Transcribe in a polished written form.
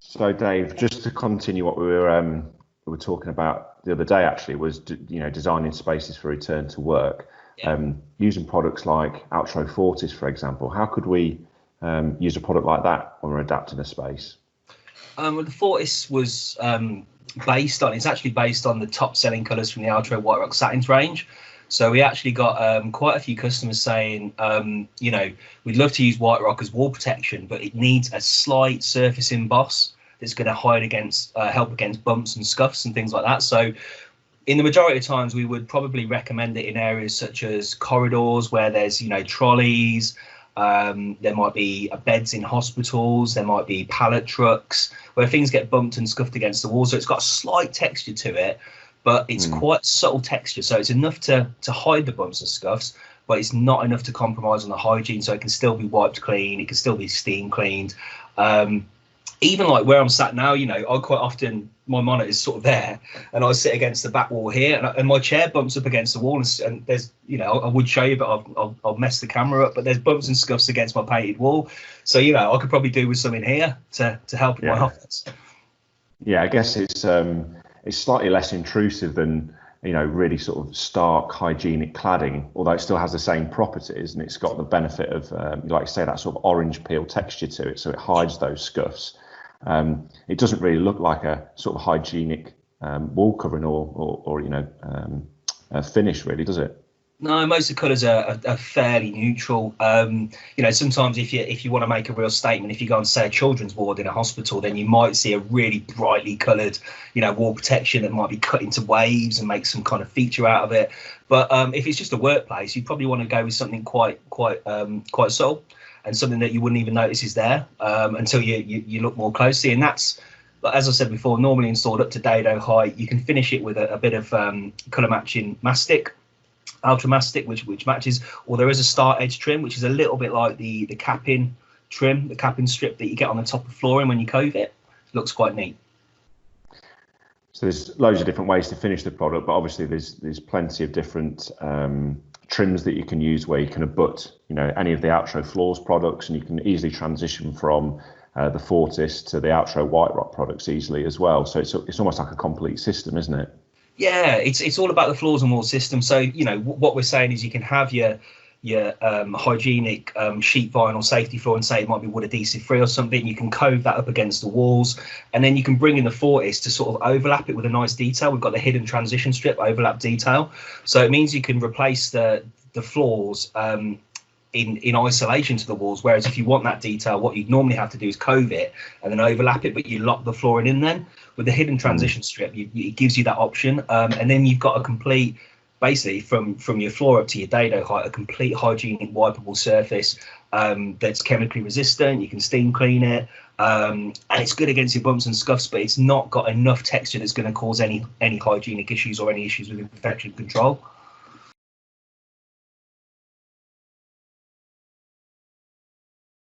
So, Dave, just to continue what we were talking about the other day, actually, was designing spaces for return to work, Yeah. using products like Altro Fortis, for example. How could we use a product like that when we're adapting a space? Well, the Fortis was it's actually based on the top selling colours from the Altro White Rock Satins range. So we actually got quite a few customers saying, we'd love to use White Rock as wall protection, but it needs a slight surface emboss that's going to help against bumps and scuffs and things like that. So in the majority of times, we would probably recommend it in areas such as corridors where there's, trolleys. There might be beds in hospitals. There might be pallet trucks where things get bumped and scuffed against the wall. So it's got a slight texture to it, but it's quite subtle texture. So it's enough to hide the bumps and scuffs, but it's not enough to compromise on the hygiene. So it can still be wiped clean. It can still be steam cleaned. Even like where I'm sat now, I quite often, my monitor is sort of there and I sit against the back wall here and my chair bumps up against the wall and there's, I would show you, but I'll mess the camera up, but there's bumps and scuffs against my painted wall. So, I could probably do with something here to help in my office. Yeah, I guess it's slightly less intrusive than, really sort of stark hygienic cladding, although it still has the same properties and it's got the benefit of, like you say, that sort of orange peel texture to it. So it hides those scuffs. It doesn't really look like a sort of hygienic wall covering or finish, really, does it? No, most of the colours are fairly neutral. Sometimes if you want to make a real statement, if you go and say a children's ward in a hospital, then you might see a really brightly coloured, wall protection that might be cut into waves and make some kind of feature out of it. But if it's just a workplace, you probably want to go with something quite subtle and something that you wouldn't even notice is there until you look more closely. And that's, as I said before, normally installed up to dado height. You can finish it with a bit of colour matching mastic. Ultra mastic, which matches, or there is a start edge trim, which is a little bit like the capping trim, the capping strip that you get on the top of flooring when you cove it. Looks quite neat. So there's loads of different ways to finish the product, but obviously there's plenty of different trims that you can use where you can abut, any of the Altro Floors products, and you can easily transition from the Fortis to the Altro White Rock products easily as well. So it's almost like a complete system, isn't it? Yeah, it's all about the floors and wall system. So what we're saying is you can have your hygienic sheet vinyl safety floor and say it might be wood adhesive free or something. You can cove that up against the walls, and then you can bring in the Fortis to sort of overlap it with a nice detail. We've got the hidden transition strip overlap detail, so it means you can replace the floors in isolation to the walls, whereas if you want that detail, what you'd normally have to do is cove it and then overlap it, but you lock the flooring in. Then with the hidden transition strip, it gives you that option, and then you've got a complete, basically from your floor up to your dado height, a complete hygienic wipeable surface that's chemically resistant. You can steam clean it, and it's good against your bumps and scuffs, but it's not got enough texture that's going to cause any hygienic issues or any issues with infection control.